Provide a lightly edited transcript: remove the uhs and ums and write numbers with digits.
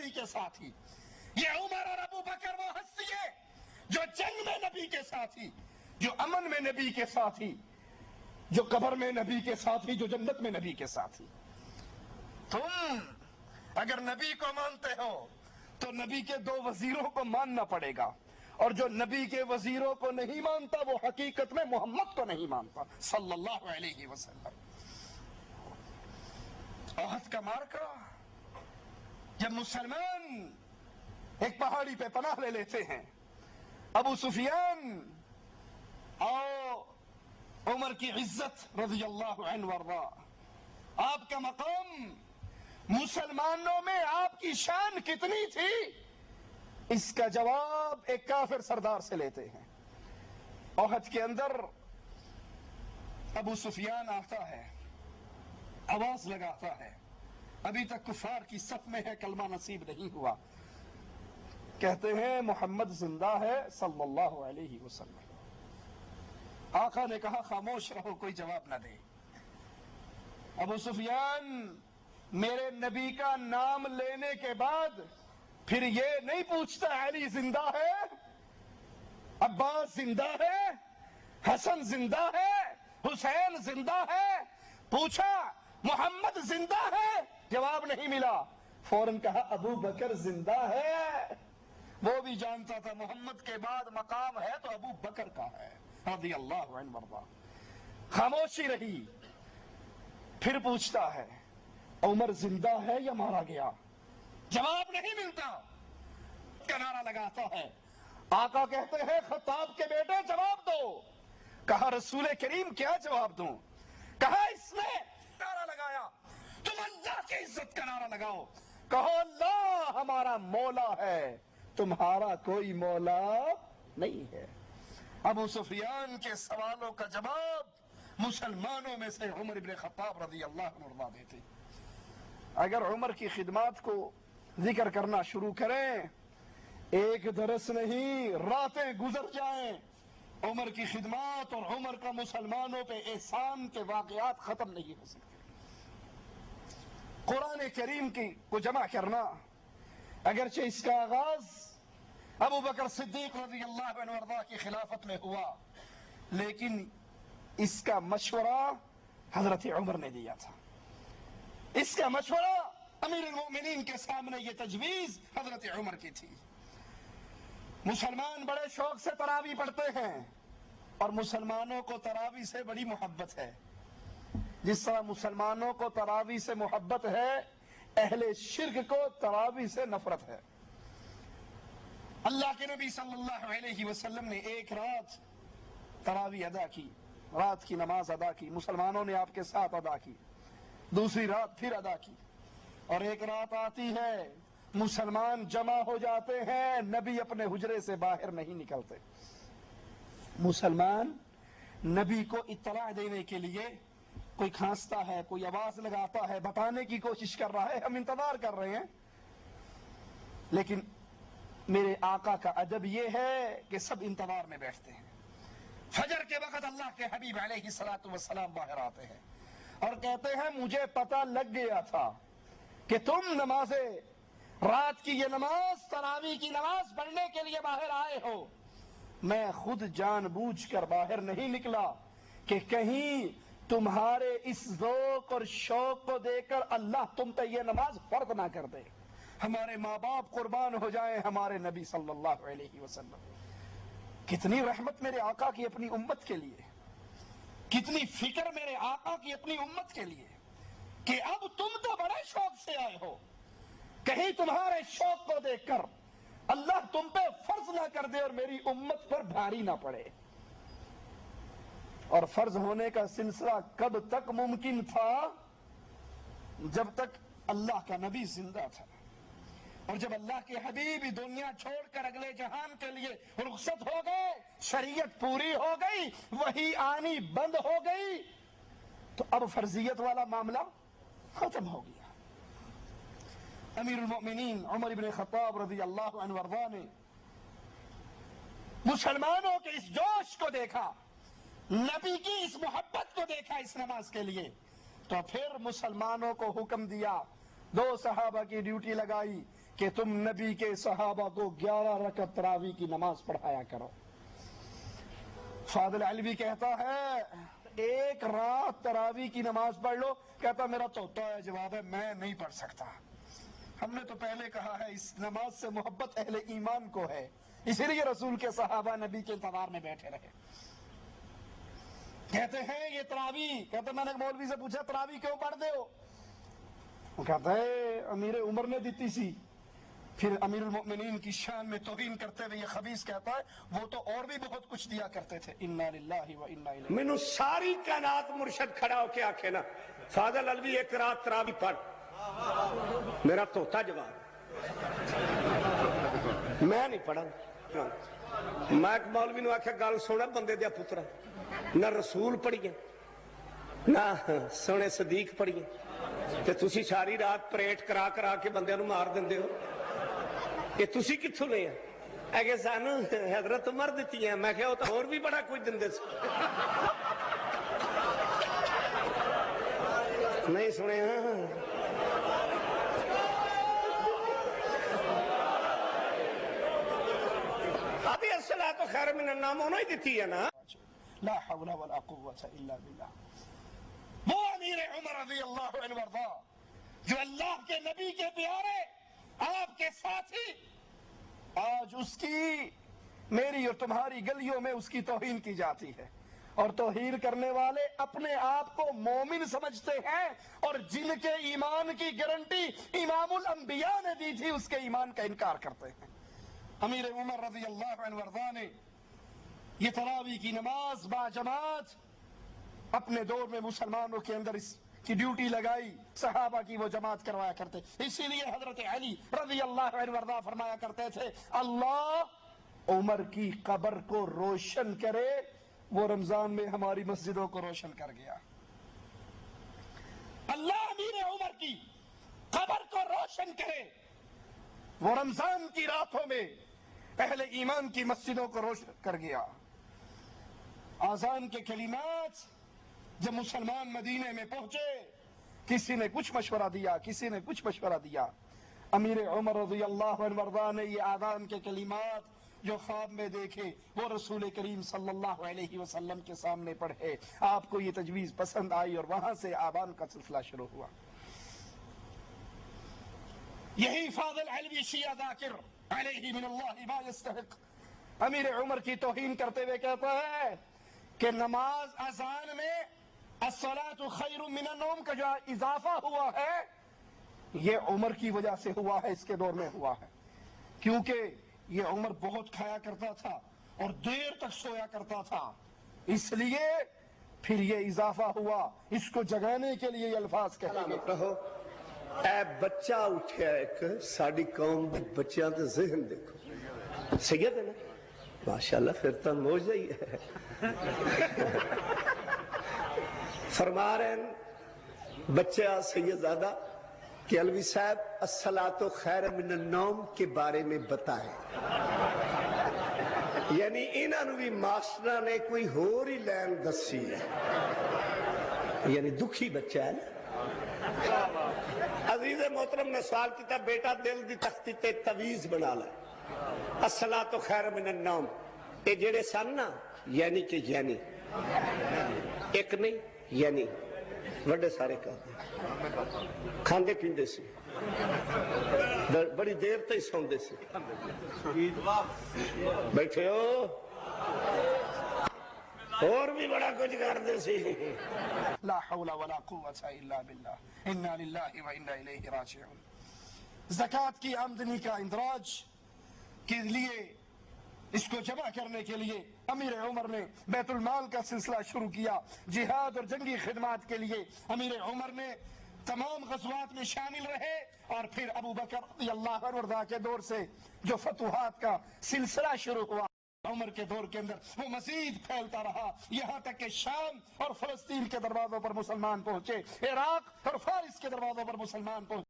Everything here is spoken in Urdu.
نبی کے ساتھی، یہ عمر اور ابو بکر وہ ہستی ہے جو جنگ میں نبی کے ساتھی، جو امن میں نبی کے ساتھی، جو قبر میں نبی کے ساتھی، جو جنت میں نبی کے ساتھی۔ تم اگر نبی کو مانتے ہو تو نبی کے دو وزیروں کو ماننا پڑے گا، اور جو نبی کے وزیروں کو نہیں مانتا وہ حقیقت میں محمد کو نہیں مانتا صلی اللہ علیہ وسلم۔ احد کا معرکہ، جب مسلمان ایک پہاڑی پہ پناہ لے لیتے ہیں، ابو سفیان اور عمر کی عزت رضی اللہ عنہ وارضا، آپ کا مقام، مسلمانوں میں آپ کی شان کتنی تھی، اس کا جواب ایک کافر سردار سے لیتے ہیں۔ احد کے اندر ابو سفیان آتا ہے، آواز لگاتا ہے، ابھی تک کفار کی صف میں ہے، کلمہ نصیب نہیں ہوا، کہتے ہیں محمد زندہ ہے صلی اللہ علیہ وسلم۔ آقا نے کہا خاموش رہو، کوئی جواب نہ دے۔ ابو سفیان میرے نبی کا نام لینے کے بعد پھر یہ نہیں پوچھتا علی زندہ ہے، عباس زندہ ہے، حسن زندہ ہے، حسین زندہ ہے، پوچھا محمد زندہ ہے، جواب نہیں ملا، فوراً کہا ابو بکر زندہ ہے۔ وہ بھی جانتا تھا محمد کے بعد مقام ہے تو ابو بکر کا ہے رضی اللہ عنہ وارضا۔ خاموشی رہی، پھر پوچھتا ہے عمر زندہ ہے یا مارا گیا، جواب نہیں ملتا، کنارہ لگاتا ہے۔ آقا کہتے ہیں خطاب کے بیٹے جواب دو۔ کہا رسول کریم کیا جواب دوں؟ کہا اس نے نعرہ لگایا، تم اللہ کی عزت کا نعرہ لگاؤ، کہو اللہ ہمارا مولا ہے، تمہارا کوئی مولا نہیں ہے۔ ابو سفیان کے سوالوں کا جواب مسلمانوں میں سے عمر بن خطاب رضی اللہ عنہ دیتے۔ اگر عمر کی خدمات کو ذکر کرنا شروع کریں، ایک درس نہیں راتیں گزر جائیں، عمر کی خدمات اور عمر کا مسلمانوں پہ احسان کے واقعات ختم نہیں ہو سکتے۔ قرآن کریم کو جمع کرنا، اگرچہ اس کا آغاز ابو بکر صدیق رضی اللہ عنہ وارضا کی خلافت میں ہوا، لیکن اس کا مشورہ حضرت عمر نے دیا تھا۔ اس کا مشورہ امیر المؤمنین کے سامنے یہ تجویز حضرت عمر کی تھی۔ مسلمان بڑے شوق سے تراویح پڑھتے ہیں، اور مسلمانوں کو تراویح سے بڑی محبت ہے، جس طرح مسلمانوں کو تراویح سے محبت ہے، اہل شرک کو تراویح سے نفرت ہے۔ اللہ کے نبی صلی اللہ علیہ وسلم نے ایک رات تراویح ادا کی، رات کی نماز ادا کی، مسلمانوں نے آپ کے ساتھ ادا کی، دوسری رات پھر ادا کی، اور ایک رات آتی ہے مسلمان جمع ہو جاتے ہیں، نبی اپنے حجرے سے باہر نہیں نکلتے۔ مسلمان نبی کو اطلاع دینے کے لیے کوئی کھانستا ہے، کوئی آواز لگاتا ہے، بتانے کی کوشش کر رہا ہے، ہم انتظار کر رہے ہیں، لیکن میرے آقا کا ادب یہ ہے کہ سب انتظار میں بیٹھتے ہیں۔ فجر کے وقت اللہ کے حبیب علیہ الصلوۃ والسلام باہر آتے ہیں اور کہتے ہیں مجھے پتہ لگ گیا تھا کہ تم نماز رات کی یہ نماز، تراویح کی نماز پڑھنے کے لیے باہر آئے ہو، میں خود جان بوجھ کر باہر نہیں نکلا کہ کہیں تمہارے اس ذوق اور شوق کو دیکھ کر اللہ تم پہ یہ نماز فرض نہ کر دے۔ ہمارے ماں باپ قربان ہو جائیں ہمارے نبی صلی اللہ علیہ وسلم۔ کتنی رحمت میرے آقا کی اپنی امت کے لیے، کتنی فکر میرے آقا کی اپنی امت کے لیے، کہ اب تم تو بڑے شوق سے آئے ہو، کہیں تمہارے شوق کو دیکھ کر اللہ تم پہ فرض نہ کر دے اور میری امت پر بھاری نہ پڑے۔ اور فرض ہونے کا سلسلہ کب تک ممکن تھا؟ جب تک اللہ کا نبی زندہ تھا، اور جب اللہ کے حبیب دنیا چھوڑ کر اگلے جہان کے لیے رخصت ہو گئے، شریعت پوری ہو گئی، وحی آنی بند ہو گئی، تو اب فرضیت والا معاملہ ختم ہو گیا۔ امیر المؤمنین عمر بن خطاب رضی اللہ عنہ وارضا نے مسلمانوں کے اس جوش کو دیکھا، نبی کی اس محبت کو دیکھا اس نماز کے لیے، تو پھر مسلمانوں کو حکم دیا دو صحابہ کی ڈیوٹی لگائی کہ تم نبی کے صحابہ کو 11 رکعت تراویح کی نماز پڑھایا کرو۔ فاضل علوی کہتا ہے ایک رات تراویح کی نماز پڑھ لو، کہتا میرا توتا ہے، جواب ہے میں نہیں پڑھ سکتا۔ ہم نے تو پہلے کہا ہے اس نماز سے محبت اہل ایمان کو ہے، اسی لیے رسول کے صحابہ نبی کے انتظار میں بیٹھے رہے۔ کہتے ہیں یہ تراویح، کہتے میں نے مولوی سے پوچھا تراویح کیوں پڑھ دے ہو؟ وہ کہتا ہے امیر عمر نے دیتی سی۔ پھر امیر المؤمنین کی شان میں توہین کرتے ہوئے یہ خبیث کہتا ہے وہ تو اور بھی بہت کچھ دیا کرتے تھے۔ انا للہ و انا الیہ۔ مینوں ساری کائنات مرشد کھڑا ہو کے آکھے نا فاضل علوی ایک رات تراویح پڑھ، میرا توتا جواب میں نہیں پڑھا۔ میں ایک مولوی نو آکھیا گل سونا بندے دیا پترا، نہ رسول پڑھیے نہ سونے صدیق پڑھیے تے تسی ساری رات پریٹ کرا کرا کے بندے نو مار دیندے ہو، یہ تسی کتھوں لے ہیں؟ اگے سانو حضرت عمر دیتی ہیں۔ میں کہا وہ تو اور بھی بڑا کچھ دیندے سے نہیں سنے ہاں۔ ابھی الصلاۃ خیر من النوم انہوں ہی دیتی ہے نا۔ لا حول ولا قوة الا باللہ۔ وہ امیر عمر رضی اللہ عنہ وارضا جو اللہ کے نبی کے پیارے، آپ کے ساتھی، آج اس کی میری اور تمہاری گلیوں میں اس کی توہین کی جاتی ہے، اور توہین کرنے والے اپنے آپ کو مومن سمجھتے ہیں، اور جن کے ایمان کی گارنٹی امام الانبیاء نے دی تھی اس کے ایمان کا انکار کرتے ہیں۔ امیر عمر رضی اللہ عنہ وارضا نے یہ تراویح کی نماز با جماعت اپنے دور میں مسلمانوں کے اندر اس کی ڈیوٹی لگائی، صحابہ کی وہ جماعت کروایا کرتے۔ اسی لیے حضرت علی رضی اللہ عنہ وارضا فرمایا کرتے تھے اللہ عمر کی قبر کو روشن کرے، وہ رمضان میں ہماری مسجدوں کو روشن کر گیا۔ اللہ امیر عمر کی قبر کو روشن کرے، وہ رمضان کی راتوں میں اہل ایمان کی مسجدوں کو روشن کر گیا۔ آذان کے کلمات جب مسلمان مدینے میں پہنچے، کسی نے کچھ مشورہ دیا، کسی نے کچھ مشورہ دیا۔ امیر عمر رضی اللہ عنہ وارضا نے یہ آذان کے کلمات جو خواب میں دیکھے وہ رسول کریم صلی اللہ علیہ وسلم کے سامنے پڑھے۔ آپ کو یہ تجویز پسند آئی اور وہاں سے آذان کا سلسلہ شروع ہوا۔ یہی فاضل علوی شیعہ ذاکر علیہ من اللہ ما یستحق امیر عمر کی توہین کرتے ہوئے کہتا ہے کہ نماز اذان میں الصلاۃ خیر من النوم کا جو اضافہ ہوا ہے یہ عمر کی وجہ سے ہوا ہے، اس کے دور میں ہوا ہے، کیونکہ یہ عمر بہت کھایا کرتا تھا اور دیر تک سویا کرتا تھا، اس لیے پھر یہ اضافہ ہوا۔ اس کو جگانے کے لیے یہ الفاظ کہے گئے۔ اے بچہ اٹھیا ایک ساڑی قوم بچیاں دے ذہن دیکھو، سید ہے نا ماشاءاللہ، پھر تو موجہ ہی ہے۔ فرما رہے ہیں بچہ سیدزادہ کہ علوی صاحب الصلاۃ خیر من النوم کے بارے میں بتائیں، یعنی انہوں بھی ماسٹرہ نے کوئی ہور ہی لین دسی ہے، یعنی دکھی بچہ ہے نا۔ عزیز محترم نے سوال کیتا بیٹا دل دی تختی تے تویز بنا لے، الصلاۃ خیر من النوم، اے جڑے سن نا یعنی کہ یعنی ایک نہیں یعنی بڑے سارے کہتے کھاندے پیندے سی، بڑی دیر تک سوندے سی، بیٹھے ہو اور بھی بڑا کچھ کرتے سی۔ لا حول ولا قوة الا باللہ، انا للہ و انا الیہ راجعون۔ زکوٰۃ کی آمدنی کا اندراج کے لیے، اس کو جمع کرنے کے لیے امیر عمر نے بیت المال کا سلسلہ شروع کیا۔ جہاد اور جنگی خدمات کے لیے امیر عمر نے تمام غزوات میں شامل رہے، اور پھر ابو بکر رضی اللہ عنہ وارضا کے دور سے جو فتوحات کا سلسلہ شروع ہوا، عمر کے دور کے اندر وہ مزید پھیلتا رہا، یہاں تک کہ شام اور فلسطین کے دروازوں پر مسلمان پہنچے، عراق اور فارس کے دروازوں پر مسلمان پہنچے۔